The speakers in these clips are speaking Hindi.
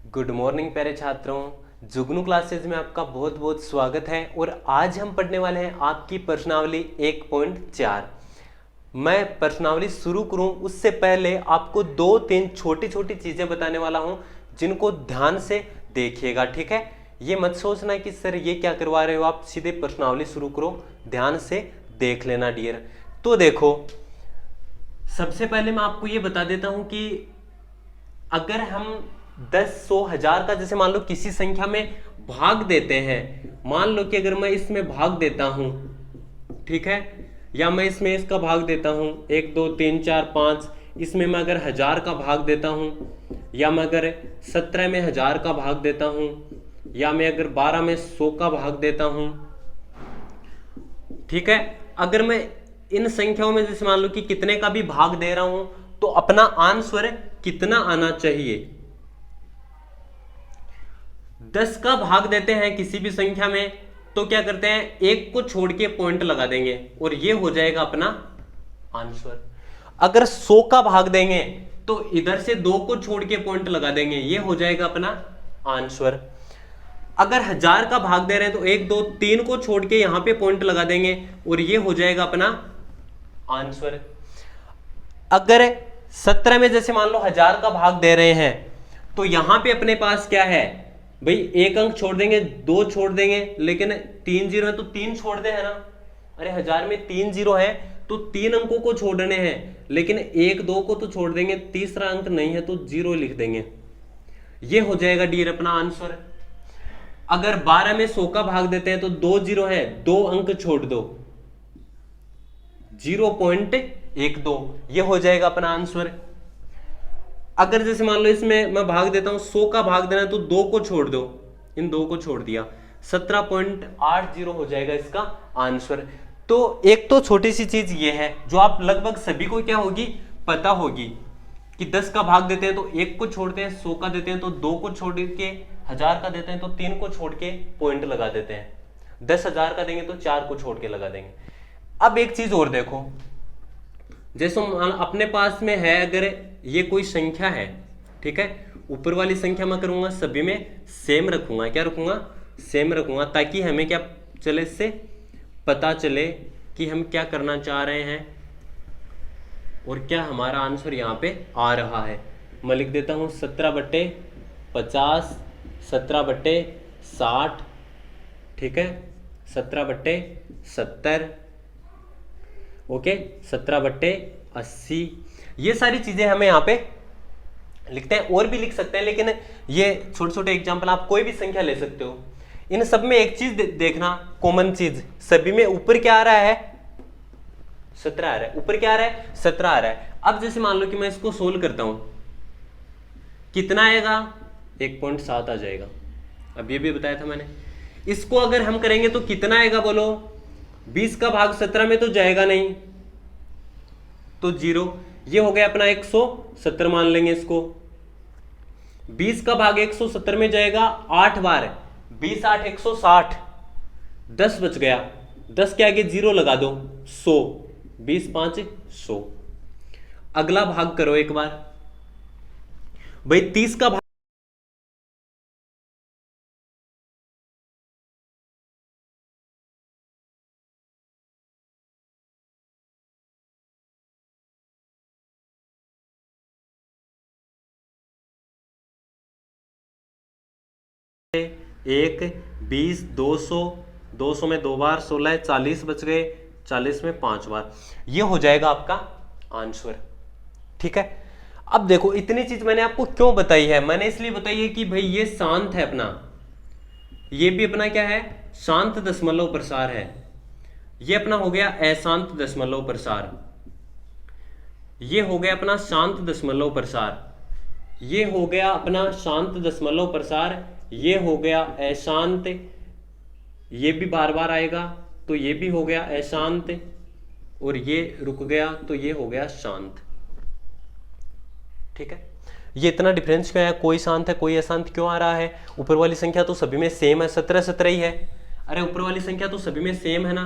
गुड मॉर्निंग प्यारे छात्रों, जुगनू क्लासेज में आपका बहुत बहुत स्वागत है। और आज हम पढ़ने वाले हैं आपकी प्रश्नावली 1.4। मैं प्रश्नावली शुरू करूं उससे पहले आपको दो तीन छोटी छोटी चीजें बताने वाला हूं जिनको ध्यान से देखिएगा, ठीक है। ये मत सोचना कि सर ये क्या करवा रहे हो, आप सीधे प्रश्नावली शुरू करो, ध्यान से देख लेना डियर। तो देखो, सबसे पहले मैं आपको ये बता देता हूं कि अगर हम 10, 100, 1000 का जैसे मान लो किसी संख्या में भाग देते हैं, मान लो कि अगर मैं इसमें भाग देता हूं, ठीक है, या मैं इसमें इसका भाग देता हूं 1, 2, 3, 4, 5, इसमें मैं अगर 1000 का भाग देता हूं, या मैं अगर 17 में 1000 का भाग देता हूं, या मैं अगर 12 में 100 का भाग देता हूं, ठीक है। अगर मैं इन संख्याओं में जैसे मान लो कि कितने का भी भाग दे रहा हूं तो अपना आंसर कितना आना चाहिए। 10 का भाग देते हैं किसी भी संख्या में तो क्या करते हैं, एक को छोड़ के पॉइंट लगा देंगे और ये हो जाएगा अपना आंसर। अगर 100 का भाग देंगे तो इधर से 2 को छोड़ के पॉइंट लगा देंगे, ये हो जाएगा अपना आंसर। अगर 1000 का भाग दे रहे हैं तो 1, 2, 3 को छोड़ के यहां पे पॉइंट लगा देंगे और ये हो जाएगा अपना आंसर। अगर 17 में जैसे मान लो 1000 का भाग दे रहे हैं तो यहां पे अपने पास क्या है भाई, एक अंक छोड़ देंगे, 2 छोड़ देंगे, लेकिन 3 जीरो है तो 3 छोड़ दे, है ना। अरे 1000 में 3 जीरो है तो 3 अंकों को छोड़ने हैं, लेकिन 1, 2 को तो छोड़ देंगे, तीसरा अंक नहीं है तो 0 लिख देंगे, ये हो जाएगा डियर अपना आंसर। अगर 12 में 100 का भाग देते हैं तो 2 जीरो है, 2 अंक छोड़ दो, 0.12, ये हो जाएगा अपना आंसर। अगर जैसे मान लो इसमें मैं भाग देता हूं, 100 का भाग देना है तो 2 को छोड़ दो, इन 2 को छोड़ दिया, 17.80 हो जाएगा इसका आंसर। तो एक तो छोटी सी चीज ये है जो आप लगभग सभी को क्या होगी, पता होगी कि 10 का भाग देते हैं तो 1 को छोड़ते हैं, 100 का देते हैं तो 2 को छोड़ के, 1000 का देते हैं तो 3 को छोड़ के पॉइंट लगा देते हैं, 10,000 का देंगे तो 4 को छोड़ के लगा देंगे। अब एक चीज और देखो, जैसे अपने पास में है, अगर ये कोई संख्या है, ठीक है, ऊपर वाली संख्या मैं करूंगा सभी में सेम रखूंगा, क्या रखूंगा, सेम रखूंगा, ताकि हमें क्या चले, इससे पता चले कि हम क्या करना चाह रहे हैं और क्या हमारा आंसर यहाँ पे आ रहा है। मैं लिख देता हूँ 17/50, 17/60, ठीक है, 17/70, ओके, 17/80, ये सारी चीजें हमें यहाँ पे लिखते हैं। और भी लिख सकते हैं, लेकिन ये छोटे छोटे एग्जाम्पल, आप कोई भी संख्या ले सकते हो। इन सब में एक चीज देखना, कॉमन चीज, सभी में ऊपर क्या आ रहा है, 17 आ रहा है, ऊपर क्या आ रहा है, 17 आ रहा है। अब जैसे मान लो कि मैं इसको सोल्व करता हूं, कितना आएगा, 1.7 आ जाएगा। अब ये भी बताया था मैंने। इसको अगर हम करेंगे तो कितना आएगा बोलो, 20 का भाग 17 में तो जाएगा नहीं तो 0, ये हो गया अपना 170 मान लेंगे इसको। 20 का भाग 170 में जाएगा 8 बार, 20, 8, 160, 10 बच गया, 10 के आगे 0 लगा दो, 100, 20, 5, 100। अगला भाग करो एक बार भाई, 30 का भाग 1, 20, 200, 200 में 2 बार 16, 40 बच गए, 40 में 5 बार, ये हो जाएगा आपका आंसर, ठीक है। अब देखो, इतनी चीज मैंने आपको क्यों बताई है, मैंने इसलिए बताई है कि भाई ये शांत है अपना, ये भी अपना क्या है, शांत दशमलव प्रसार है। ये अपना हो गया अशांत दशमलव प्रसार, ये हो गया अपना शांत दशमलव प्रसार, ये हो गया अपना शांत दशमलव प्रसार, ये हो गया अशांत, ये भी बार बार आएगा तो ये भी हो गया अशांत, और ये रुक गया तो ये हो गया शांत, ठीक है। ये इतना डिफरेंस क्यों है, कोई शांत है कोई अशांत क्यों आ रहा है, ऊपर वाली संख्या तो सभी में सेम है, 17, 17 ही है। अरे ऊपर वाली संख्या तो सभी में सेम है ना,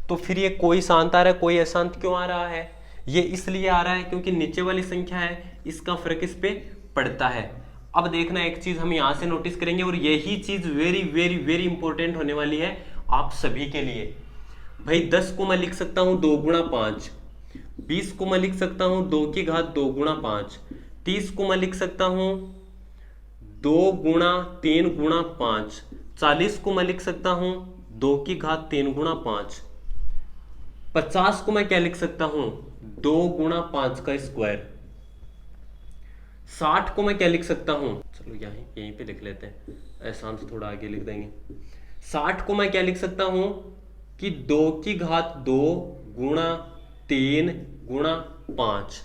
तो फिर ये कोई शांत आ रहा है कोई अशांत क्यों आ रहा है, ये इसलिए आ रहा है क्योंकि नीचे वाली संख्या है, इसका फर्क इस पे पड़ता है। अब देखना एक चीज हम यहां से नोटिस करेंगे और यही चीज वेरी वेरी वेरी इंपॉर्टेंट होने वाली है आप सभी के लिए। भाई 10 को मैं लिख सकता हूं 2 गुणा 5, 20 को मैं लिख सकता हूं 2 की घात 2 गुणा 5, 30 को मैं लिख सकता हूं 2 गुणा 3 गुणा 5, 40 को मैं लिख सकता हूं 2 की घात 3 गुणा 5, 50 को मैं क्या लिख सकता हूं 2 गुणा 5 का स्क्वायर, 60 को मैं क्या लिख सकता हूं, चलो यहीं पे लिख लेते हैं, ऐसा तो थोड़ा आगे लिख देंगे। 60 को मैं क्या लिख सकता हूं कि 2 की घात 2 गुणा 3 गुणा 5,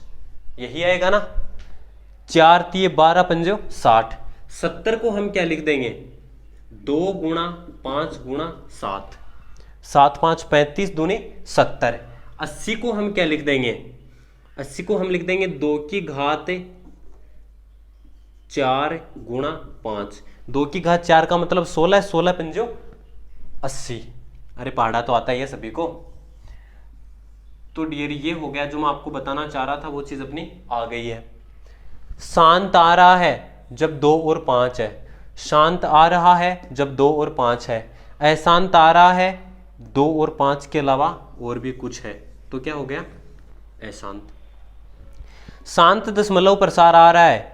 यही आएगा ना, 4 3 12 पंजो 60। 70 को हम क्या लिख देंगे 2 गुणा 5 गुणा 7, 7 5 35 दूनी 70। 80 को हम क्या लिख देंगे, 80 को हम लिख देंगे 2 की घात 4 गुणा 5, 2 की घात 4 का मतलब 16, 16 पंजो 80। अरे पढ़ा तो आता ही है सभी को। तो डियर ये हो गया जो मैं आपको बताना चाह रहा था, वो चीज अपनी आ गई है। शांत आ रहा है जब 2 और 5 है, शांत आ रहा है जब 2 और 5 है, अशांत आ रहा है 2 और 5 के अलावा और भी कुछ है, तो क्या हो गया अशांत। शांत दशमलव प्रसार आ रहा है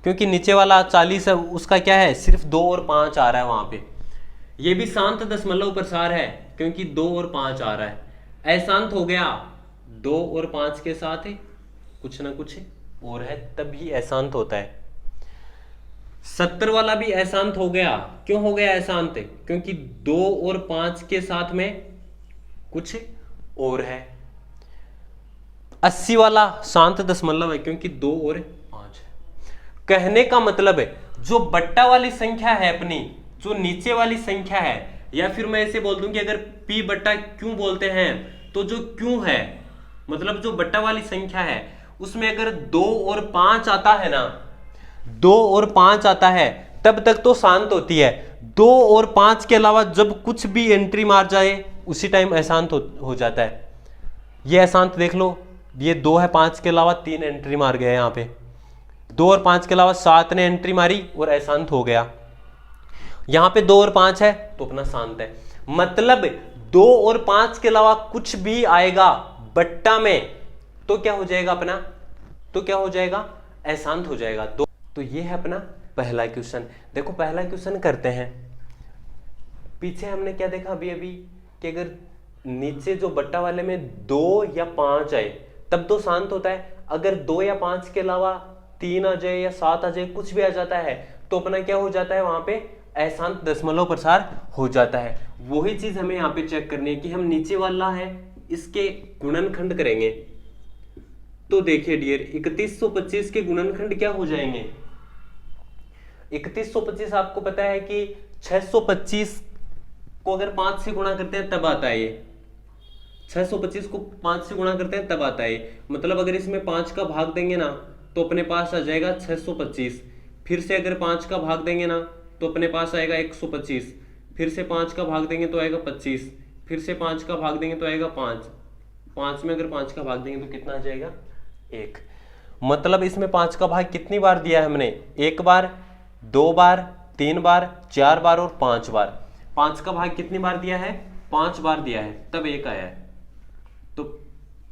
क्योंकि नीचे वाला 40 है, उसका क्या है सिर्फ 2 और 5 आ रहा है वहां पे, ये भी शांत दशमलव प्रसार है क्योंकि 2 और 5 आ रहा है। अशांत हो गया 2 और 5 के साथ है कुछ ना कुछ और है, तभी अशांत होता है। 70 वाला भी अशांत हो गया, क्यों हो गया अशांत, क्योंकि 2 और 5 के साथ में कुछ और है। 80 वाला शांत दशमलव है क्योंकि 2 और 5 है। कहने का मतलब है जो बट्टा वाली संख्या है अपनी, जो नीचे वाली संख्या है, या फिर मैं ऐसे बोल दूं कि अगर p बट्टा क्यों बोलते हैं तो जो क्यों है मतलब जो बट्टा वाली संख्या है उसमें अगर 2 और 5 आता है ना, 2 और 5 आता है तब तक तो शांत होती है। 2 और 5 के अलावा जब कुछ भी एंट्री मार जाए उसी टाइम अशांत हो जाता है। ये अशांत देख लो, ये 2 है 5 के अलावा 3 एंट्री मार गया यहाँ पे, 2 और 5 के अलावा 7 ने एंट्री मारी और अशांत हो गया। यहां पे 2 और 5 है तो अपना शांत है। मतलब 2 और 5 के अलावा कुछ भी आएगा बट्टा में तो क्या हो जाएगा अपना, तो क्या हो जाएगा अशांत हो जाएगा। तो ये है अपना पहला क्वेश्चन। देखो पहला क्वेश्चन करते हैं। पीछे हमने क्या देखा अभी कि अगर नीचे जो बट्टा वाले में 2 या 5 आए तब तो शांत होता है, अगर 2 या 5 के अलावा 3 आ जाए या 7 आ जाए कुछ भी आ जाता है तो अपना क्या हो जाता है वहां पे अशांत दशमलव प्रसार हो जाता है। वही चीज हमें यहाँ पे चेक करनी है कि हम नीचे वाला है इसके गुणनखंड करेंगे तो देखिए डियर 3125 के गुणनखंड क्या हो जाएंगे। 3125 आपको पता है कि 625 को अगर 5 से गुणा करते हैं तब आता है ये, 625 को 5 से गुणा करते हैं तब आता है। मतलब अगर इसमें 5 का भाग देंगे ना तो अपने पास आ जाएगा 625, फिर से अगर 5 का भाग देंगे ना तो अपने पास आएगा 125, फिर से 5 का भाग देंगे तो आएगा 25, फिर से 5 का भाग देंगे तो आएगा 5, 5 में अगर 5 का भाग देंगे तो कितना आ जाएगा 1। मतलब इसमें 5 का भाग कितनी बार दिया है हमने, 1 बार, 2 बार, 3 बार, 4 बार और 5 बार। 5 का भाग कितनी बार दिया है, 5 बार दिया है तब 1 आया है। तो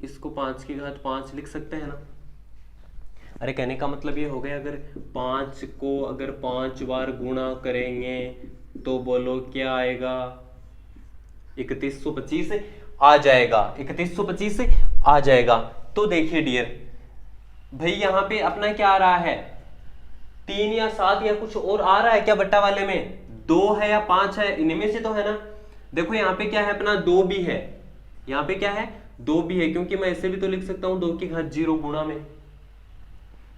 इसको 5 की घात 5 लिख सकते हैं ना। अरे कहने का मतलब ये हो गया अगर 5 को अगर 5 बार गुणा करेंगे तो बोलो क्या आएगा 3125 आ जाएगा, 3125 आ जाएगा। तो देखिए डियर भाई यहाँ पे अपना क्या आ रहा है 3 या 7 या कुछ और आ रहा है क्या बट्टा वाले में, 2 है या 5 है, इनमें से तो है ना। देखो यहाँ पे क्या है अपना 2 भी है, यहाँ पे क्या है 2 भी है क्योंकि मैं ऐसे भी तो लिख सकता हूँ 2 की घात 0 गुणा में।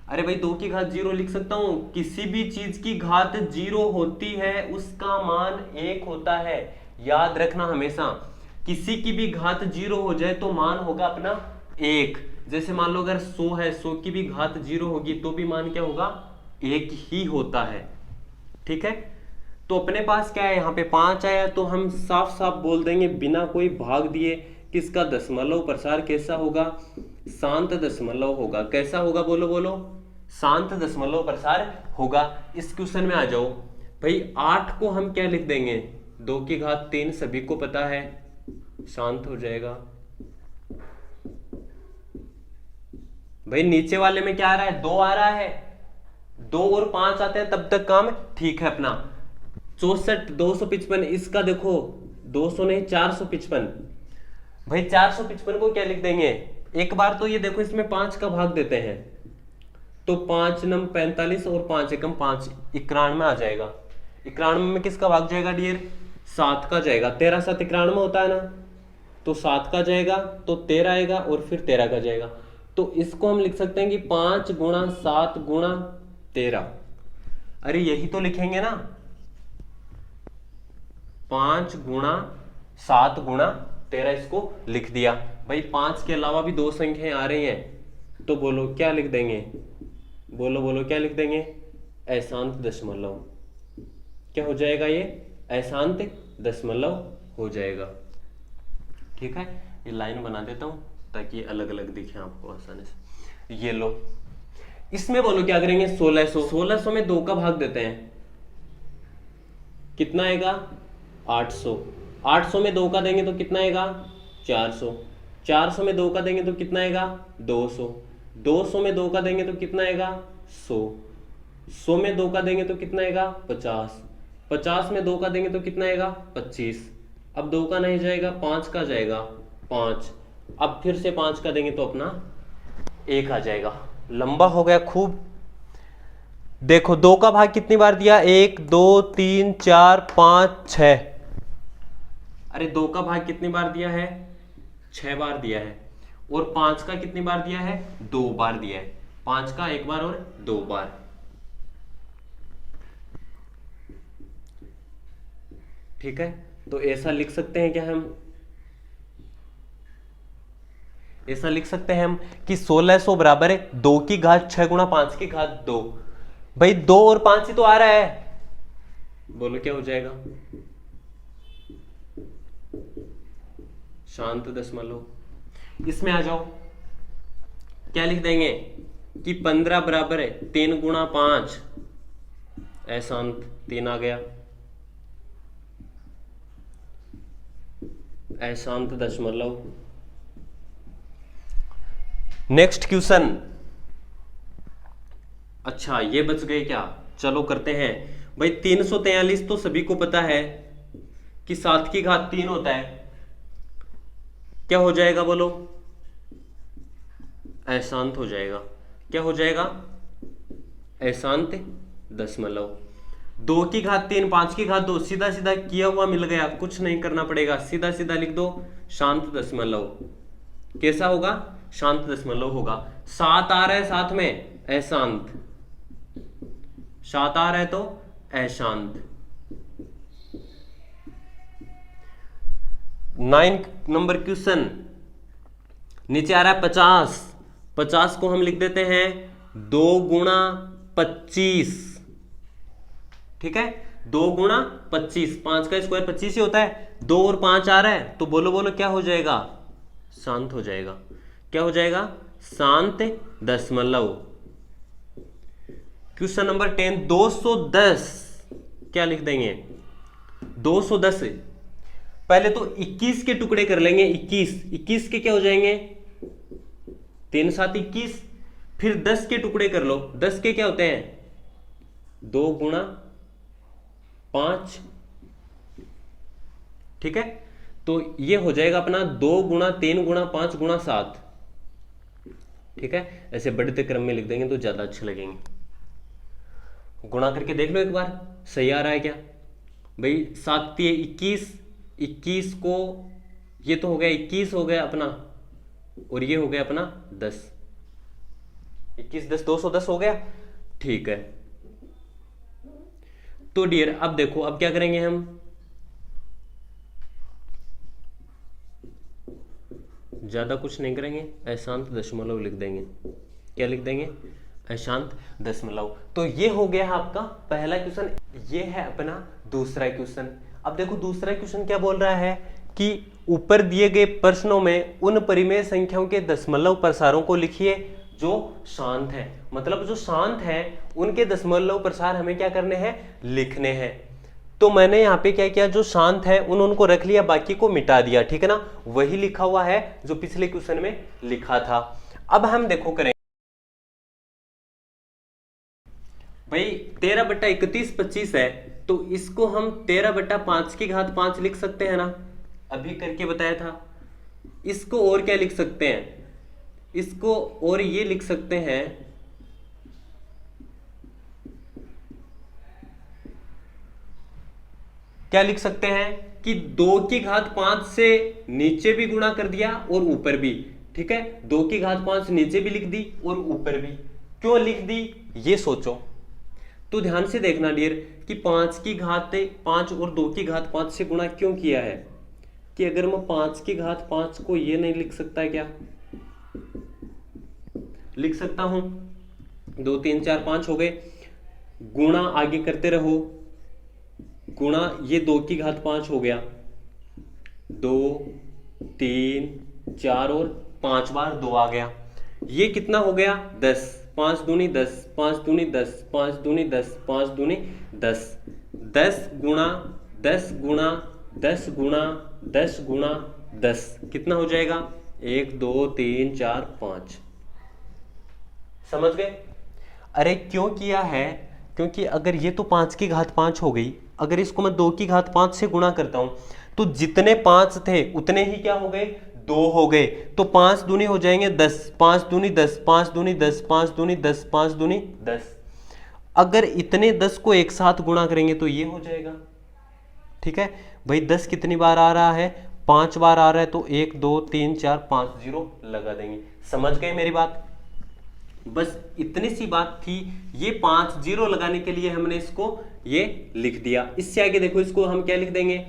अरे भाई 2 की घात 0 लिख सकता हूं, किसी भी चीज की घात 0 होती है उसका मान 1 होता है। याद रखना हमेशा, किसी की भी घात 0 हो जाए तो मान होगा अपना 1। जैसे मान लो अगर 100 है, 100 की भी घात 0 होगी तो भी मान क्या होगा 1 ही होता है। ठीक है, तो अपने पास क्या है यहाँ पे 5 आया तो हम साफ साफ बोल देंगे बिना कोई भाग दिए कि इसका दशमलव प्रसार कैसा होगा, शांत दशमलव होगा। कैसा होगा बोलो बोलो, शांत दशमलव प्रसार होगा। इस क्वेश्चन में आ जाओ भाई, 8 को हम क्या लिख देंगे, 2 की घात 3, सभी को पता है, शांत हो जाएगा। भाई नीचे वाले में क्या आ रहा है, 2 आ रहा है, 2 और 5 आते हैं तब तक काम ठीक है अपना। 64 255, इसका देखो 200 नहीं 455। भाई 455 को क्या लिख देंगे, एक बार तो ये देखो इसमें 5 का भाग देते हैं, तो 5 नम 45 और 5 एकम 5, 91 आ जाएगा। 91 में किसका भाग जाएगा डियर, 7 का जाएगा। 13 7 91 होता है ना, तो 7 का जाएगा तो 13 आएगा और फिर 13 का जाएगा। तो इसको हम लिख सकते हैं कि 5 गुणा 7 गुणा 13। अरे यही तो लिखेंगे ना, 5 गुणा 7 गुणा 13, इसको लिख दिया। भाई 5 के अलावा भी 2 संख्याएं आ रही हैं, तो बोलो क्या लिख देंगे, बोलो बोलो क्या लिख देंगे, अशांत दशमलव। क्या हो जाएगा, ये अशांत दशमलव हो जाएगा। ठीक है, ये लाइन बना देता हूं ताकि अलग अलग दिखे आपको आसानी से। ये लो, इसमें बोलो क्या करेंगे, 1600 में 2 का भाग देते हैं, कितना आएगा 800। 800 में 2 का देंगे तो कितना आएगा 400। 400 में 2 का देंगे तो कितना आएगा 200। 200 में 2 का देंगे तो कितना आएगा 100। 100 में 2 का देंगे तो कितना आएगा 50। 50 में 2 का देंगे तो कितना आएगा 25। अब 2 का नहीं जाएगा, 5 का जाएगा 5। अब फिर से 5 का देंगे तो अपना 1 आ जाएगा। लंबा हो गया खूब। देखो 2 का भाग कितनी बार दिया, 1 2 3 4 5 6। अरे 2 का भाग कितनी बार दिया है, 6 बार दिया है। और 5 का कितनी बार दिया है, 2 बार दिया है। 5 का 1 बार और 2 बार। ठीक है, तो ऐसा लिख सकते हैं क्या हम, ऐसा लिख सकते हैं हम कि 1600 बराबर है 2 की घात 6 गुणा 5 की घात 2। भाई 2 और 5 ही तो आ रहा है, बोलो क्या हो जाएगा, शांत दशमलव। इसमें आ जाओ, क्या लिख देंगे कि 15 बराबर है 3 गुणा 5, अशांत 3 आ गया, अशांत दशमलव। Next question. अच्छा ये बच गए क्या, चलो करते हैं। भाई 343 तो सभी को पता है कि 7 की घात 3 होता है, क्या हो जाएगा बोलो, अशांत हो जाएगा। क्या हो जाएगा, अशांत दशमलव। 2 की घात 3 5 की घात 2, सीधा सीधा किया हुआ मिल गया, कुछ नहीं करना पड़ेगा, सीधा सीधा लिख दो शांत दशमलव। कैसा होगा, शांत दशमलव होगा। 7 आ रहा है साथ में, अशांत। 7 आ रहा है तो अशांत। 9 नंबर क्वेश्चन, नीचे आ रहा है 50। 50 को हम लिख देते हैं 2 गुणा 25। ठीक है, 2 गुणा 25, 5 का स्क्वायर 25 ही होता है। 2 और 5 आ रहा है, तो बोलो बोलो क्या हो जाएगा, शांत हो जाएगा। क्या हो जाएगा, शांत दशमलव। क्वेश्चन नंबर 10, 210 क्या लिख देंगे, 210 पहले तो 21 के टुकड़े कर लेंगे। 21 के क्या हो जाएंगे, 3 7 21। फिर 10 के टुकड़े कर लो, 10 के क्या होते हैं, 2 गुणा 5। ठीक है, तो ये हो जाएगा अपना 2 गुणा 3 गुणा 5 गुणा 7। ठीक है, ऐसे बढ़ते क्रम में लिख देंगे तो ज्यादा अच्छे लगेंगे। गुणा करके देख लो एक बार, सही आ रहा है क्या। भाई 7 21, 21 को ये तो हो गया 21 हो गया अपना, और ये हो गया अपना 10। 21 10 210 हो गया। ठीक है, तो डियर अब देखो, अब क्या करेंगे हम, ज्यादा कुछ नहीं करेंगे, अशांत दशमलव लिख देंगे। क्या लिख देंगे, अशांत दशमलव। तो ये हो गया आपका पहला क्वेश्चन। ये है अपना दूसरा क्वेश्चन। अब देखो दूसरा क्वेश्चन क्या बोल रहा है कि ऊपर दिए गए प्रश्नों में उन परिमेय संख्याओं के दशमलव प्रसारों को लिखिए जो शांत है, मतलब जो शांत है उनके दशमलव प्रसार हमें क्या करने हैं, लिखने हैं। तो मैंने यहाँ पे क्या किया, जो शांत है उनको रख लिया, बाकी को मिटा दिया, ठीक है ना। वही लिखा हुआ है जो पिछले क्वेश्चन में लिखा था। अब हम देखो करें भाई 13/31 है, तो इसको हम 13/5 लिख सकते हैं ना, अभी करके बताया था। इसको और क्या लिख सकते हैं, इसको और ये लिख सकते हैं, क्या लिख सकते हैं कि 2⁵ से नीचे भी गुणा कर दिया और ऊपर भी, ठीक है। 2⁵ नीचे भी लिख दी और ऊपर भी। क्यों लिख दी ये सोचो, तो ध्यान से देखना डियर कि 5 और 2⁵ से गुणा क्यों किया है, कि अगर मैं 5⁵ को ये नहीं लिख सकता है क्या, लिख सकता हूं। 2 3 4 5 हो गए, गुणा आगे करते रहो, गुणा ये 2⁵5 हो गया, 2 3 4 और 5 बार 2 आ गया, ये कितना हो गया 10, 5 दूनी 10, 5 दूनी 10, 5 दूनी 10, 5 दूनी 10, 10 गुणा 10 गुणा 10 गुणा 10 गुणा 10 कितना हो जाएगा, 1 2 3 4 5। समझ गए। अरे क्यों किया है, क्योंकि अगर ये तो 5⁵5 हो गई, अगर इसको मैं 2⁵5 से गुणा करता हूं तो जितने 5 थे उतने ही क्या हो गए, 2 हो गए। तो 5 दूनी हो जाएंगे 10, 5 दूनी 10, 5 दूनी 10, 5 दूनी 10, 5 दूनी 10। अगर इतने 10 को एक साथ गुणा करेंगे तो ये हो जाएगा, ठीक है भाई। 10 कितनी बार आ रहा है, 5 बार आ रहा है, तो 1 2 3 4 5 जीरो लगा देंगे। समझ गए मेरी बात, बस इतनी सी बात थी। ये 5 जीरो लगाने के लिए हमने इसको ये लिख दिया। इससे आगे देखो, इसको हम क्या लिख देंगे,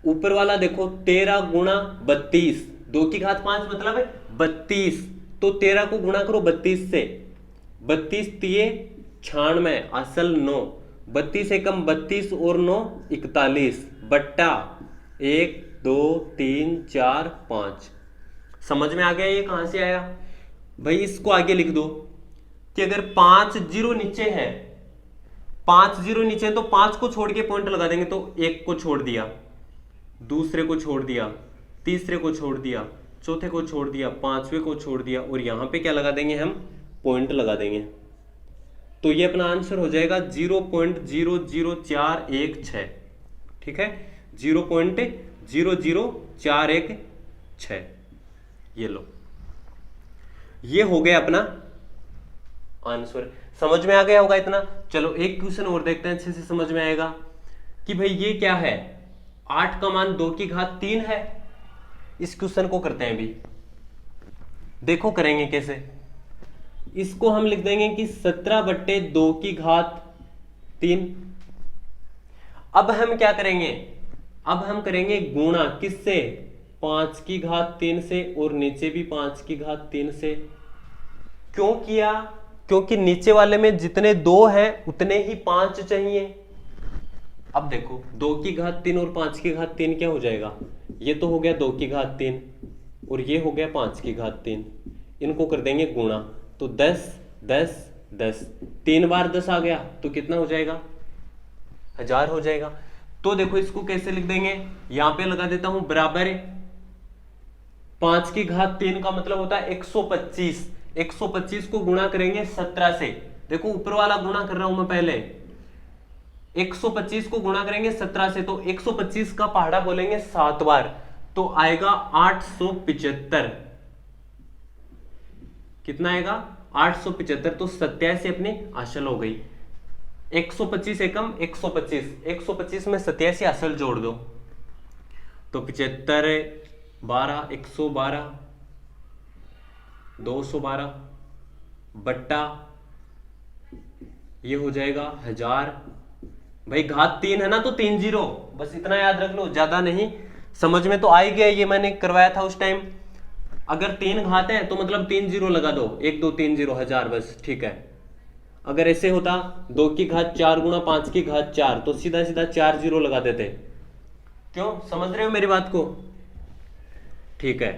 ऊपर वाला देखो 13 गुणा 32, 2⁵5 मतलब 32, तो 13 को गुणा करो 32 से, 32 तिये 96 असल 9, 32 एकम 32 और 9 41 बट्टा 1 2 3 4 5। समझ में आ गया ये कहां से आया भाई। इसको आगे लिख दो कि अगर 5 जीरो नीचे है, 5 जीरो नीचे है तो 5 को छोड़ के पॉइंट लगा देंगे, तो 1 को छोड़ दिया, दूसरे को छोड़ दिया, तीसरे को छोड़ दिया, चौथे को छोड़ दिया, पांचवे को छोड़ दिया, और यहां पे क्या लगा देंगे हम, पॉइंट लगा देंगे। तो ये अपना आंसर हो जाएगा 0.00416, ठीक है, 0.00416। ये लो, ये हो गया अपना आंसर। समझ में आ गया होगा इतना। चलो एक क्वेश्चन और देखते हैं, अच्छे से समझ में आएगा कि भाई ये क्या है, 8 का मान 2⁵3 है। इस क्वेश्चन को करते हैं भी, देखो करेंगे कैसे। इसको हम लिख देंगे कि 17/2⁵3। अब हम क्या करेंगे, अब हम करेंगे गुणा किससे, 5⁵3 से, और नीचे भी 5⁵3 से। क्यों किया, क्योंकि नीचे वाले में जितने 2 हैं उतने ही 5 चाहिए। अब देखो 2⁵3 और 5⁵3 क्या हो जाएगा, ये तो हो गया 2⁵3 और ये हो गया 5⁵3, इनको कर देंगे गुणा, तो 10 10 10, 3 बार 10 आ गया तो कितना हो जाएगा, 1000 हो जाएगा। तो देखो इसको कैसे लिख देंगे, यहां पे लगा देता हूं बराबर 5⁵3 का मतलब होता है 125, 125 को गुणा करेंगे 17 से। देखो ऊपर वाला गुणा कर रहा हूं मैं पहले, 125 को गुणा करेंगे 17 से, तो 125 का पहाड़ा बोलेंगे 7 बार, तो आएगा 875। कितना आएगा, 875। तो 87 अपनी असल हो गई। 125 एकम 125, 125 में 87 असल जोड़ दो, तो 75 12 112 212 बट्टा ये हो जाएगा 1000। भाई घात 3 है ना, तो 3 जीरो, बस इतना याद रख लो, ज्यादा नहीं। समझ में तो आ ही गया, ये मैंने करवाया था उस टाइम। अगर 3 घात है तो मतलब 3 जीरो लगा दो, 1 2 3 0 1000, बस ठीक है। अगर ऐसे होता 2⁵4 गुणा 5⁵4, तो सीधा सीधा 4 जीरो लगा देते। क्यों, समझ रहे हो मेरी बात को, ठीक है।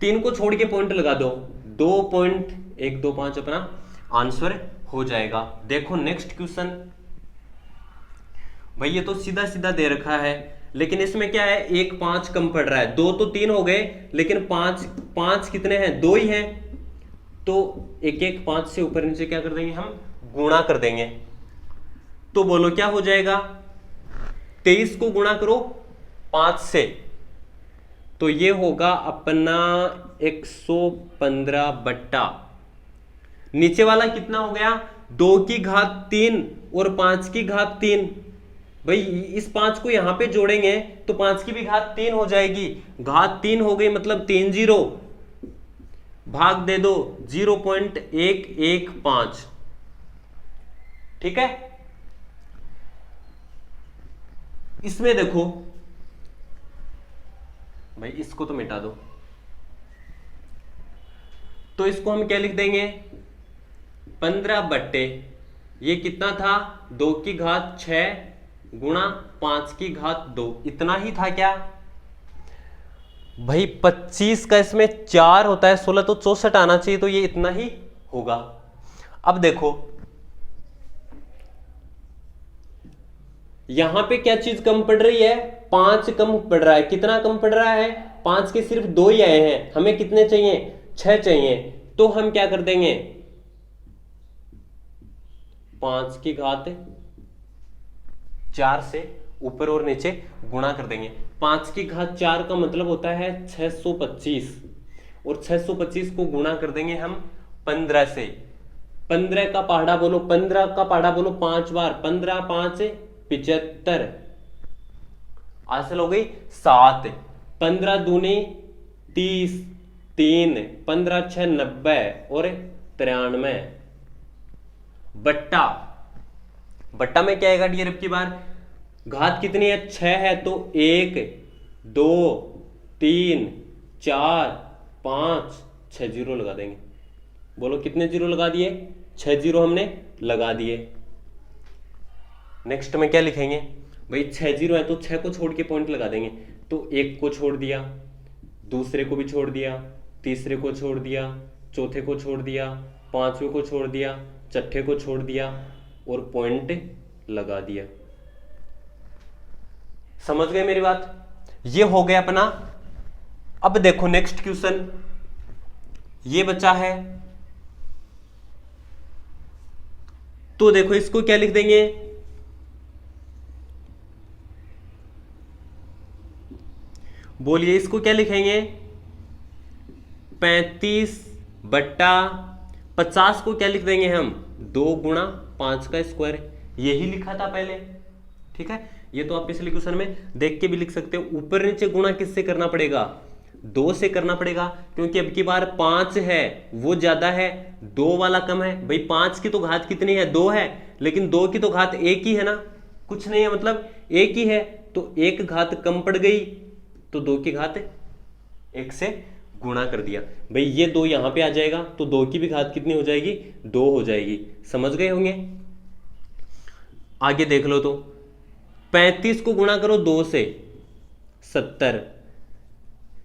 3 को छोड़ के पॉइंट लगा दो, 2.125 अपना आंसर हो जाएगा। देखो नेक्स्ट क्वेश्चन, भाई ये तो सीधा सीधा दे रखा है, लेकिन इसमें क्या है, 1 5 कम पड़ रहा है। 2 तो 3 हो गए, लेकिन 5 कितने हैं, 2 ही हैं, तो 1 5 से ऊपर नीचे क्या कर देंगे हम, गुणा कर देंगे। तो बोलो क्या हो जाएगा, 23 को गुणा करो 5 से, तो ये होगा अपना 115 बट्टा, नीचे वाला कितना हो गया, 2 की घात 3 और 5 की घात 3। भाई इस 5 को यहां पे जोड़ेंगे तो 5 की भी घात 3 हो जाएगी, घात 3 हो गई मतलब 3 जीरो, भाग दे दो 0.115। ठीक है, इसमें देखो भाई इसको तो मिटा दो, तो इसको हम क्या लिख देंगे, 15 बट्टे ये कितना था, 2 की घात 6 गुणा 5 की घात 2, इतना ही था क्या भाई। 25 का इसमें 4 होता है, 16 तो 64 आना चाहिए, तो ये इतना ही होगा। अब देखो यहां पे क्या चीज कम पड़ रही है, 5 कम पड़ रहा है। कितना कम पड़ रहा है, 5 के सिर्फ 2 ही आए हैं, हमें कितने चाहिए, 6 चाहिए। तो हम क्या कर देंगे, 5 की घात 4 से ऊपर और नीचे गुणा कर देंगे। 5 की घात 4 का मतलब होता है 625, और 625 को गुणा कर देंगे हम 15 से। 15 का पहाड़ा बोलो, 15 का पहाड़ा बोलो 5 बार, 15 5 75, हासिल हो गई 7, 15 दूनी 30, 3 15 6 90 और 93 बट्टा। बट्टा में क्या आएगा डियर, अब की बार घात कितनी है, 6 है, तो 1 2 3 4 5 6 जीरो लगा देंगे। बोलो कितने जीरो लगा दिए, 6 जीरो हमने लगा दिए। नेक्स्ट में क्या लिखेंगे भाई, 6 जीरो है तो 6 को छोड़ के पॉइंट लगा देंगे, तो 1 को छोड़ दिया, दूसरे को भी छोड़ दिया, तीसरे को छोड़ दिया, चौथे को छोड़ दिया, पांचवें को छोड़ दिया, छठे को छोड़ दिया और पॉइंट लगा दिया। समझ गए मेरी बात, ये हो गया अपना। अब देखो नेक्स्ट क्वेश्चन ये बचा है, तो देखो इसको क्या लिख देंगे, बोलिए इसको क्या लिखेंगे, 35 बट्टा 50 को क्या लिख देंगे हम, 2 गुणा 5 का स्क्वायर। यही लिखा था पहले, ठीक है। ये तो आप पिछले क्वेश्चन में देख के भी लिख सकते हो। ऊपर नीचे गुणा किससे करना पड़ेगा, 2 से करना पड़ेगा, क्योंकि अब की बार 5 है वो ज्यादा है, 2 वाला कम है। भाई 5 की तो घात कितनी है, 2 है, लेकिन 2 की तो घात 1 ही है ना, कुछ नहीं है, मतलब 1 ही है, तो 1 घात कम पड़ गई, तो 2 की घात 1 से गुणा कर दिया। भाई ये 2 यहां पे आ जाएगा, तो 2 की भी घात कितनी हो जाएगी, 2 हो जाएगी। समझ गए होंगे। आगे देख लो, तो 35 को गुणा करो 2 से 70,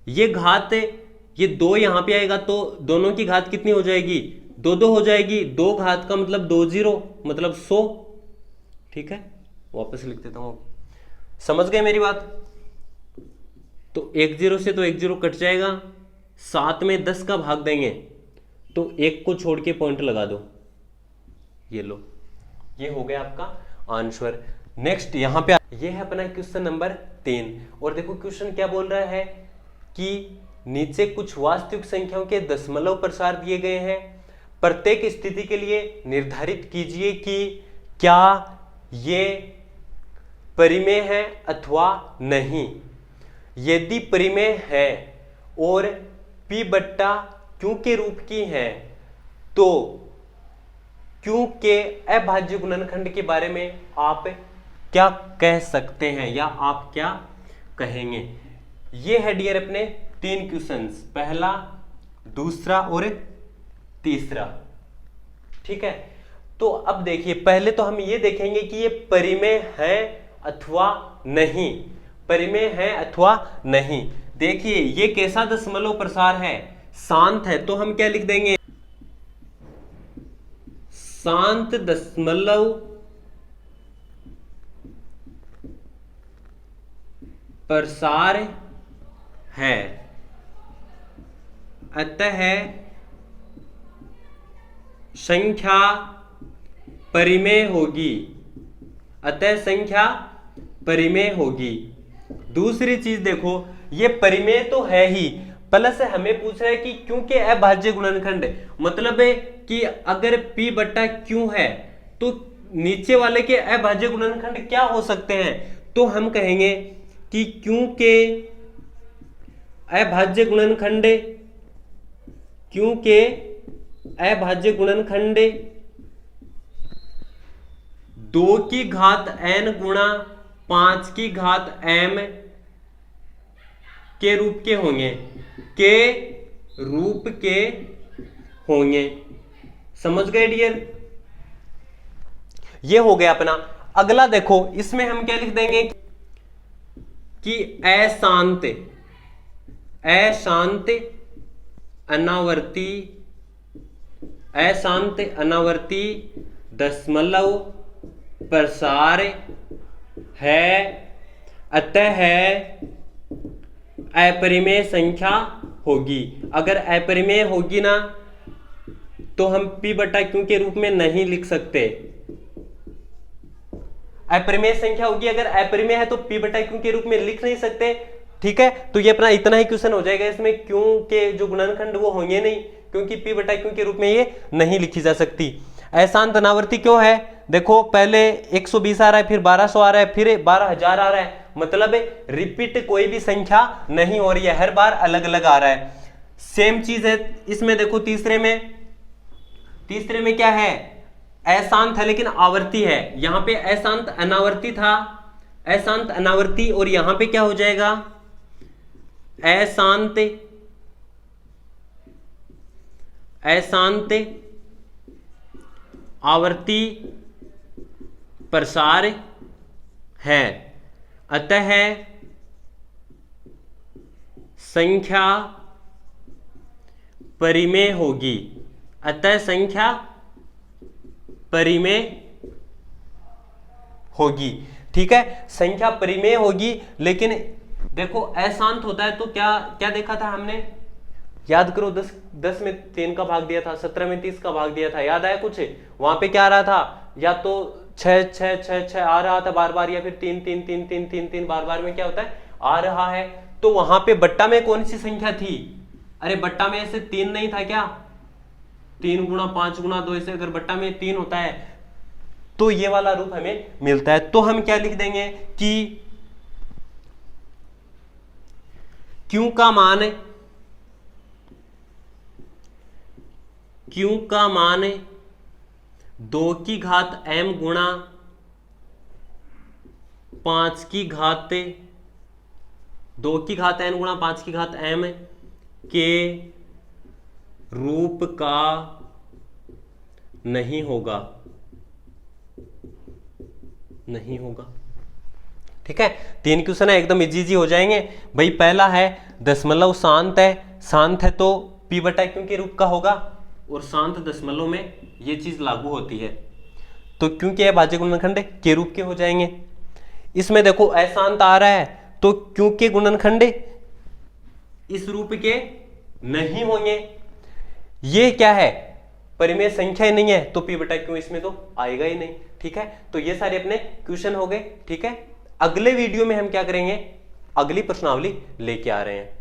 ये घात ये 2 यहां पे आएगा, तो दोनों की घात कितनी हो जाएगी, 2 हो जाएगी। 2 घात का मतलब 2 जीरो मतलब 100, ठीक है। वापस लिख देता हूं, समझ गए मेरी बात। तो 1 जीरो से तो 1 जीरो कट जाएगा, 7 में 10 का भाग देंगे, तो 1 को छोड़ के पॉइंट लगा दो, ये लो, ये हो गया आपका आंसर। नेक्स्ट यहां पे ये है अपना क्वेश्चन नंबर 3, और देखो क्वेश्चन क्या बोल रहा है कि नीचे कुछ वास्तविक संख्याओं के दशमलव प्रसार दिए गए हैं, प्रत्येक स्थिति के लिए निर्धारित कीजिए कि क्या ये परिमेय है अथवा नहीं। यदि परिमेय है और p बट्टा q के रूप की है, तो q के अभाज्य गुणनखंड के बारे में आप क्या कह सकते हैं, या आप क्या कहेंगे। ये है डियर अपने 3 क्वेश्चंस, पहला, दूसरा और तीसरा, ठीक है। तो अब देखिए, पहले तो हम ये देखेंगे कि ये परिमेय है अथवा नहीं, परिमेय है अथवा नहीं। देखिए ये कैसा दशमलव प्रसार है, शांत है तो हम क्या लिख देंगे, शांत दशमलव प्रसार है, अतः संख्या परिमेय होगी, अतः संख्या परिमेय होगी। दूसरी चीज देखो, ये परिमेय तो है ही, प्लस हमें पूछ रहा है कि क्योंकि अभाज्य गुणनखंड है, मतलब है कि अगर P बट्टा Q है तो नीचे वाले के अभाज्य गुणनखंड क्या हो सकते हैं, तो हम कहेंगे कि क्योंकि अभाज्य गुणनखंड, क्योंकि अभाज्य गुणनखंड 2 की घात n गुणा 5 की घात m के रूप के होंगे, के रूप के होंगे। समझ गए डियर? ये हो गया अपना। अगला देखो, इसमें हम क्या लिख देंगे कि अशांत, अशांत अनावर्ती, अशांत अनावर्ती दशमलव प्रसार है, अतः अपरिमेय संख्या होगी। अगर अपरिमेय होगी ना तो हम P बटा Q के रूप में नहीं लिख सकते। अपरिमेय संख्या होगी, अगर अपरिमेय है तो P बटा Q के रूप में लिख नहीं सकते। ठीक है, तो ये अपना इतना ही क्वेश्चन हो जाएगा। इसमें Q के जो गुणनखंड वो होंगे नहीं, क्योंकि P बटा Q के रूप में ये नहीं लिखी जा सकती। अशांत अनावर्ती क्यों है? देखो, पहले 120 आ रहा है, फिर 1200 आ रहा है, फिर 12000 आ रहा है, मतलब रिपीट कोई भी संख्या नहीं हो रही है, हर बार अलग अलग आ रहा है। सेम चीज है इसमें। देखो तीसरे में क्या है, अशांत है लेकिन आवर्ती है। यहां पे अशांत अनावर्ती था, अशांत अनावर्ती, और यहां पे क्या हो जाएगा, अशांत अशांत आवर्ती प्रसार है, अतः संख्या परिमेय होगी, अतः संख्या परिमेय होगी। ठीक है, संख्या परिमेय होगी। लेकिन देखो अशांत होता है तो क्या क्या देखा था हमने, याद करो, 10 में 3 का भाग दिया था, 17 में 30 का भाग दिया था, याद आया कुछ? वहां पे क्या आ रहा था, या तो 6 6 6 6 आ रहा था बार बार, या फिर 3 3 3 3 3 3 बार बार में क्या होता है, आ रहा है। तो वहां पे बट्टा में कौन सी संख्या थी? अरे बट्टा में ऐसे 3 नहीं था क्या, 3 गुणा 5 गुणा 2, ऐसे अगर बट्टा में 3 होता है तो ये वाला रूप हमें मिलता है। तो हम क्या लिख देंगे कि Q का मान, Q का मान 2 की घात m गुणा 5 की घात 2 की घात n गुणा 5 की घात m के रूप का नहीं होगा, नहीं होगा। ठीक है, 3 क्वेश्चन है, एकदम इजी हो जाएंगे भाई। पहला है दशमलव शांत है, शांत है तो P बटा Q के रूप का होगा, और शांत दशमलव में ये चीज लागू होती है, तो क्योंकि अभाज्य गुणनखंड के रूप के हो जाएंगे। इसमें देखो अशांत आ रहा है तो Q के गुणनखंड इस रूप के नहीं होंगे। ये क्या है, परिमेय संख्या ही नहीं है, तो P बटा Q इसमें तो आएगा ही नहीं। ठीक है, तो ये सारे अपने क्वेश्चन हो गए। ठीक है, अगले वीडियो में हम क्या करेंगे, अगली प्रश्नावली लेके आ रहे हैं।